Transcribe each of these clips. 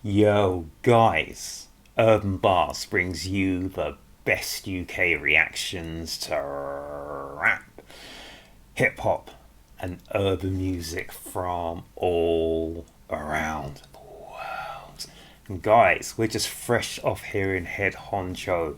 Yo, guys, Urb'n Barz brings you the best UK reactions to rap, hip hop, and urban music from all around the world. And guys, we're just fresh off hearing Head Honcho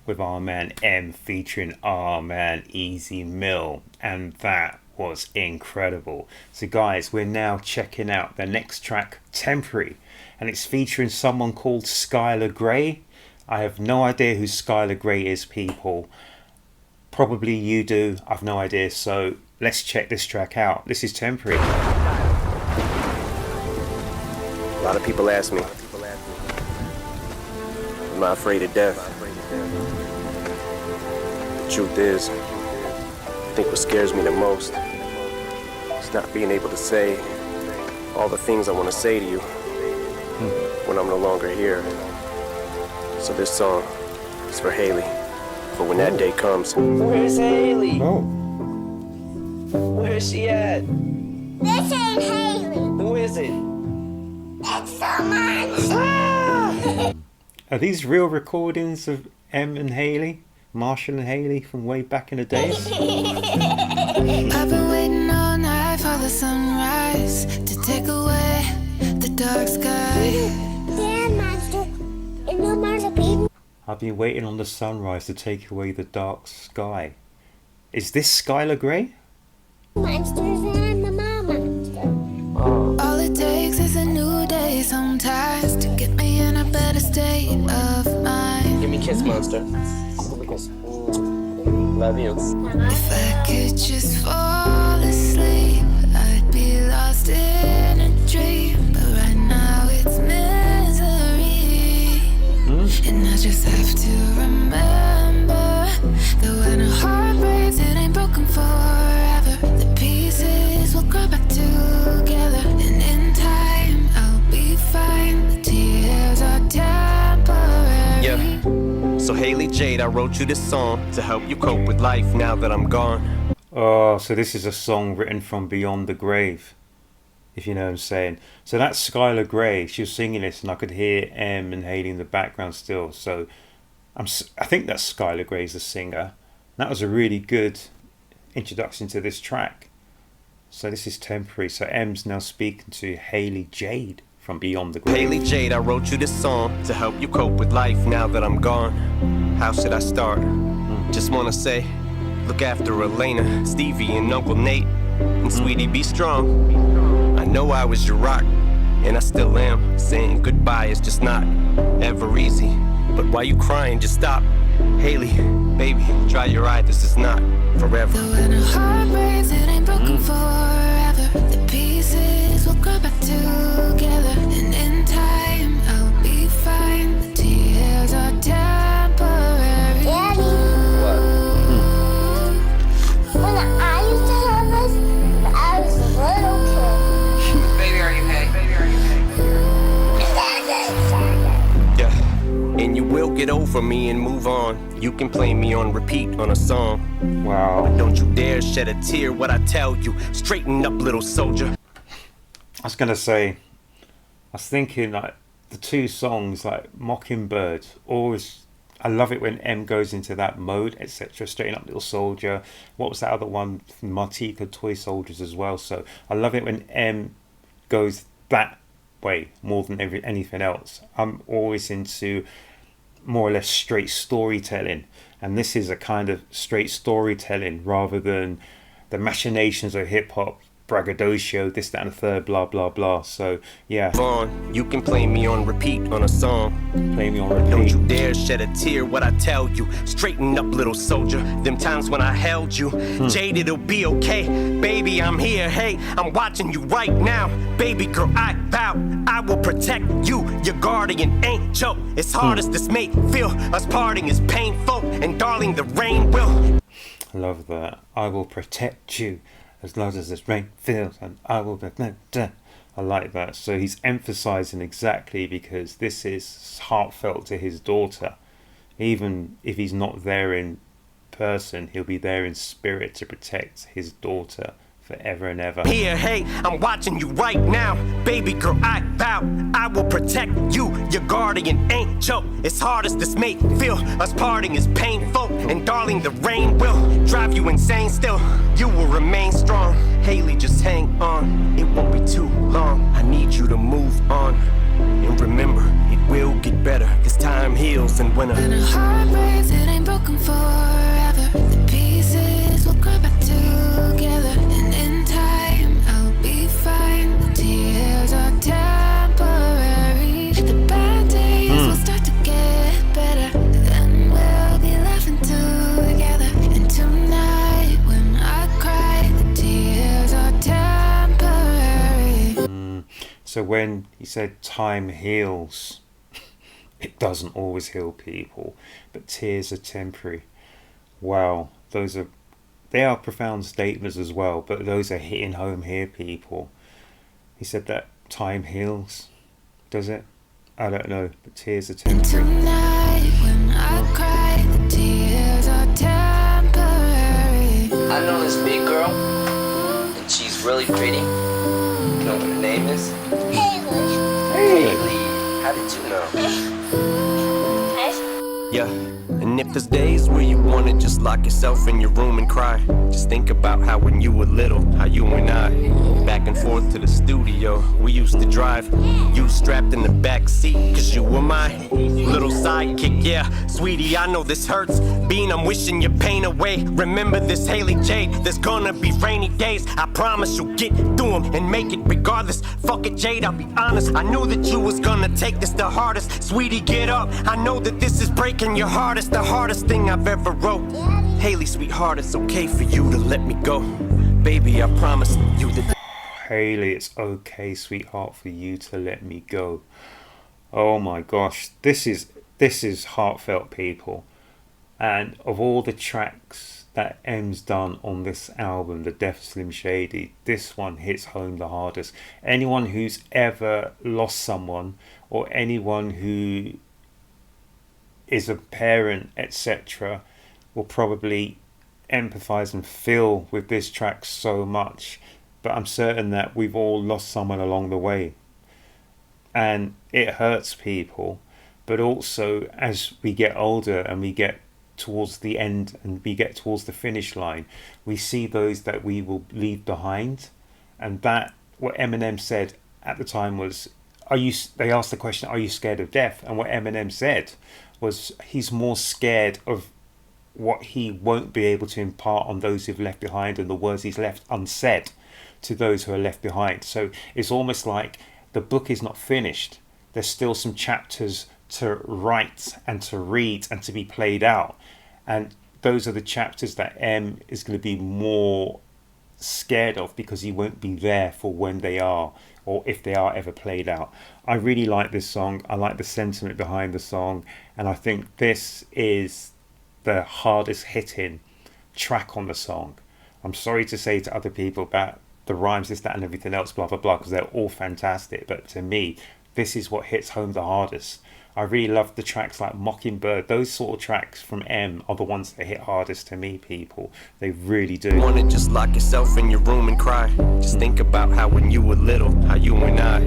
with our man M featuring our man Easy Mill, and that was incredible. So guys, we're now checking out the next track, Temporary, and it's featuring someone called Skylar Grey. I have no idea who Skylar Grey is, people. Probably you do, I've no idea. So let's check this track out. This is Temporary. A lot of people ask me, am I afraid of death? The truth is, I think what scares me the most is not being able to say all the things I want to say to you when I'm no longer here. So this song is for Haley, for when that day comes. Where's Haley? Oh. Where's she at? This ain't Haley. Who is it? It's someone. Ah! Are these real recordings of M and Haley? Marshall and Haley from way back in the days? I've been waiting all night for the sunrise to take away the dark sky. Damn, monster. You know, monster baby. I've been waiting on the sunrise to take away the dark sky. Is this Skylar Grey? Monsters and I'm the mom monster. All it takes is a new day sometimes to get me in a better state of mind. Give me a kiss, monster. Love you. If I could just fall asleep, I'd be lost in a dream. But right now it's misery. And I just have to remember that when a heart breaks, it ain't broken forever. The pieces will grow back together, and in time I'll be fine. The tears are temporary. Yeah. So Haley Jade, I wrote you this song to help you cope with life now that I'm gone. Oh, so this is a song written from beyond the grave, if you know what I'm saying. So that's Skylar Grey. She was singing this, and I could hear M and Haley in the background still. So I think that Skylar Grey's the singer. That was a really good introduction to this track. So this is Temporary. So M's now speaking to Haley Jade from beyond the grave. Haley Jade, I wrote you this song to help you cope with life now that I'm gone. How should I start? Just wanna say, look after Elena, Stevie, and Uncle Nate. And sweetie, be strong. I know I was your rock, and I still am. Saying goodbye is just not ever easy. But why you crying? Just stop. Haley, baby, dry your eye, this is not forever. Though when a heart breaks, it ain't broken forever. The pieces will grow back together, and in time I'll be fine. The tears are temporary. Daddy. What? When I used to have this, I was a little kid. Baby, are you okay? Baby, are you okay? Yeah, and you will get over me and move on. You can play me on repeat on a song. Wow. Don't you dare shed a tear, what I tell you. Straighten up, little soldier. I was gonna say, I was thinking like the two songs like Mockingbird, always, I love it when M goes into that mode, etc. Straighten Up Little Soldier. What was that other one? Martika Toy Soldiers as well. So I love it when M goes that way more than anything else. I'm always into more or less straight storytelling, and this is a kind of straight storytelling rather than the machinations of hip hop, braggadocio, this, that, and the third, blah blah blah. So yeah, Vaughn, you can play me on repeat on a song. play me on Don't repeat. you dare shed a tear, what I tell you. Straighten up, little soldier. Them times when I held you, Jade, it'll be okay. Baby, I'm here, hey, I'm watching you right now. Baby girl, I vow, I will protect you, your guardian angel. As hard as this may feel, us parting is painful. And darling, the rain will. I love that. I will protect you as long as this rain feels, and I will protect. I like that. So he's emphasizing exactly, because this is heartfelt to his daughter. Even if he's not there in person, he'll be there in spirit to protect his daughter forever and ever. Here, hey, I'm watching you right now. Baby girl, I vow I will protect you. Your guardian angel. As hard as this may feel, us parting is painful. And darling, the rain will drive you insane still. You will remain strong. Haley, just hang on. It won't be too long. I need you to move on. And remember, it will get better. Cause time heals and when When a heart breaks, it ain't broken forever. The pieces will grow back together. And in time, I'll be fine. The tears are temporary. The bad days will start to get better. Then we'll be laughing together. And tonight, when I cry, the tears are temporary. So when he said time heals, it doesn't always heal people, but tears are temporary. Wow, they are profound statements as well, but those are hitting home here, people. He said that time heals. Does it? I don't know, but tears are temporary. Tonight, when I cry, the tears are temporary. I know this big girl, and she's really pretty. You know what her name is? Haley. Haley. How did you know? yeah. And if there's days where you wanna just lock yourself in your room and cry, just think about how when you were little, how you and I, back and forth to the studio, we used to drive. You strapped in the back seat, cause you were my little sidekick, yeah. Sweetie, I know this hurts. Bean, I'm wishing your pain away. Remember this, Haley Jade, there's gonna be rainy days. I promise you'll get through them and make it regardless. Fuck it, Jade, I'll be honest. I knew that you was gonna take this the hardest. Sweetie, get up. I know that this is breaking your heart. It's the hardest thing I've ever wrote. Haley, sweetheart, it's okay for you to let me go. Baby, I promise you that. Haley, it's okay, sweetheart, for you to let me go. Oh my gosh, this is heartfelt, people. And of all the tracks that M's done on this album, The Deaf Slim Shady, this one hits home the hardest. Anyone who's ever lost someone, or anyone who is a parent, etc., will probably empathize and feel with this track so much. But I'm certain that we've all lost someone along the way, and it hurts people. But also, as we get older and we get towards the end and we get towards the finish line, we see those that we will leave behind. And that, what Eminem said at the time was, they asked the question, are you scared of death? And what Eminem said was, he's more scared of what he won't be able to impart on those who've left behind, and the words he's left unsaid to those who are left behind. So it's almost like the book is not finished. There's still some chapters to write and to read and to be played out. And those are the chapters that M is going to be more scared of, because he won't be there for when they are, or if they are ever played out. I really like this song. I like the sentiment behind the song. And I think this is the hardest hitting track on the song. I'm sorry to say to other people about the rhymes, this, that, and everything else, blah, blah, blah, because they're all fantastic. But to me, this is what hits home the hardest. I really love the tracks like Mockingbird. Those sort of tracks from M are the ones that hit hardest to me, people. They really do. Wanna just lock yourself in your room and cry. Just think about how when you were little, how you and I,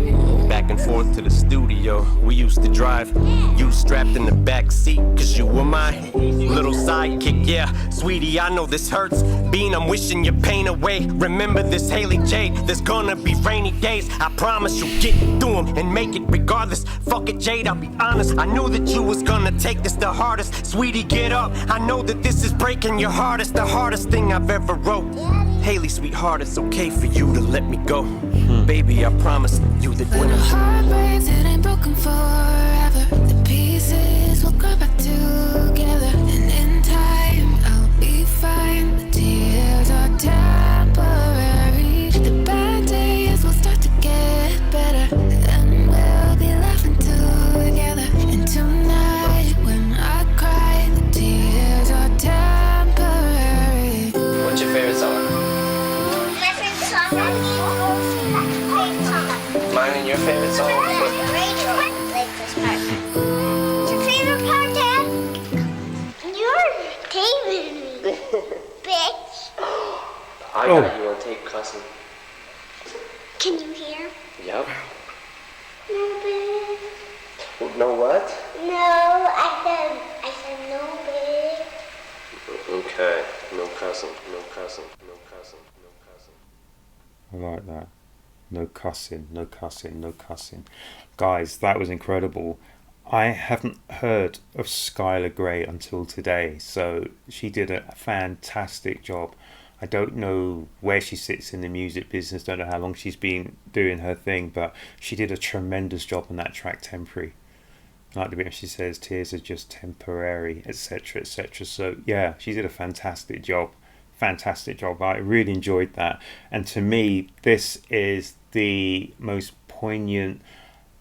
back and forth to the studio, we used to drive. You strapped in the back seat, cause you were my little sidekick, yeah. Sweetie, I know this hurts. Bean, I'm wishing your pain away. Remember this, Haley Jade, there's gonna be rainy days. I promise you'll get through them and make it regardless. Fuck it, Jade, I'll be honest. I knew that you was gonna take this the hardest. Sweetie, get up. I know that this is breaking your heart. It's the hardest thing I've ever wrote. Haley, sweetheart, it's okay for you to let me go. Baby, I promise you that When a heart breaks, it ain't broken forever. The pieces will grow back together. And in time, I'll be fine. The tears are temporary. The bad days will start to get better. Then we'll be laughing together. And tonight, when I cry, the tears are temporary. What's your favorite song? My favorite song. Mine and your favorite song? Like this part. What's your favorite part, Dad? You're taping me, bitch. I got you on tape. cussing. Can you hear? Yep. No, babe. No what? No, I said no, babe. Okay. No cussing. No cussing. No cussing. No cussing. I like that. No cussing, no cussing, no cussing. Guys, that was incredible. I haven't heard of Skylar Grey until today, so she did a fantastic job. I don't know where she sits in the music business, don't know how long she's been doing her thing, but she did a tremendous job on that track, Temporary. Like the bit she says, tears are just temporary, etc., etc. So yeah, she did a fantastic job. Fantastic job. I really enjoyed that. And to me, this is the most poignant,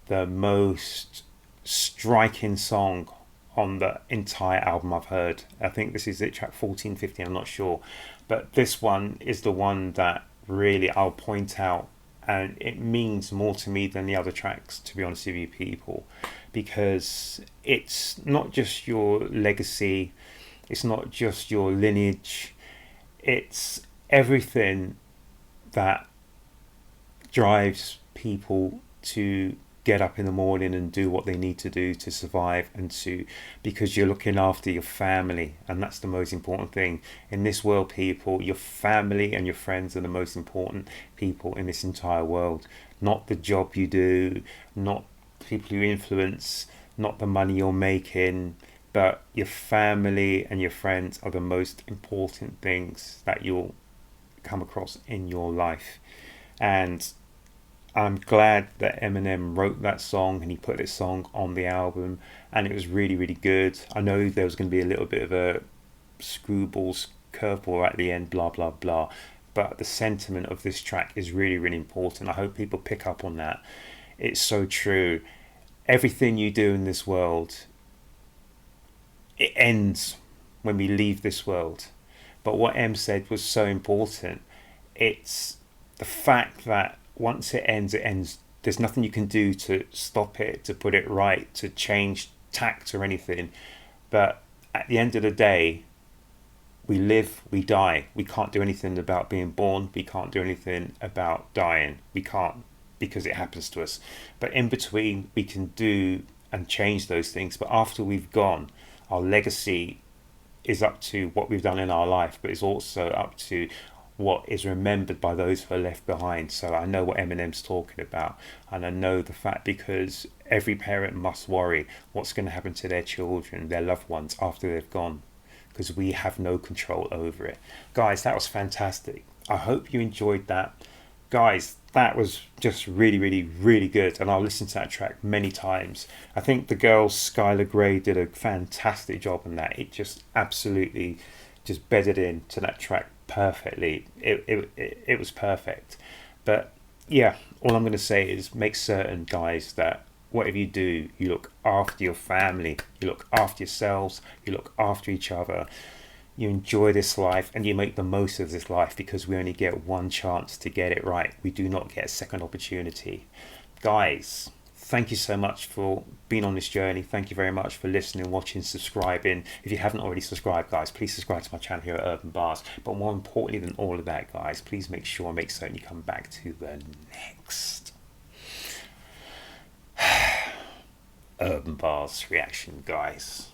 the most striking song on the entire album I've heard. I think this is it, track 14, 15, I'm not sure. But this one is the one that really I'll point out, and it means more to me than the other tracks, to be honest with you people, because it's not just your legacy, it's not just your lineage, it's everything that drives people to get up in the morning and do what they need to do to survive, and to, because you're looking after your family, and that's the most important thing in this world, people. Your family and your friends are the most important people in this entire world, not the job you do, not people you influence, not the money you're making, but your family and your friends are the most important things that you'll come across in your life. And I'm glad that Eminem wrote that song and he put this song on the album, and it was really, really good. I know there was going to be a little bit of a screwball's curveball at the end, blah, blah, blah, but the sentiment of this track is really, really important. I hope people pick up on that. It's so true. Everything you do in this world, it ends when we leave this world. But what Em said was so important. It's the fact that once it ends, it ends. There's nothing you can do to stop it, to put it right, to change tact or anything. But at the end of the day, we live, we die. We can't do anything about being born. We can't do anything about dying. We can't, because it happens to us. But in between, we can do and change those things. But after we've gone, our legacy is up to what we've done in our life, but it's also up to what is remembered by those who are left behind. So I know what Eminem's talking about, and I know the fact, because every parent must worry what's going to happen to their children, their loved ones, after they've gone, because we have no control over it. Guys, that was fantastic. I hope you enjoyed that. Guys, that was just really, really, really good, and I'll listen to that track many times. I think the girl Skylar Grey did a fantastic job on that. It just absolutely just bedded into that track perfectly. It was perfect. But yeah, all I'm going to say is make certain, guys, that whatever you do, you look after your family, you look after yourselves, you look after each other, you enjoy this life, and you make the most of this life, because we only get one chance to get it right. We do not get a second opportunity. Guys, thank you so much for being on this journey. Thank you very much for listening, watching, subscribing. If you haven't already subscribed, guys, please subscribe to my channel here at Urb'n Barz. But more importantly than all of that, guys, please make certain you come back to the next Urb'n Barz reaction, guys.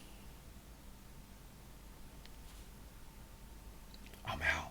I'm out.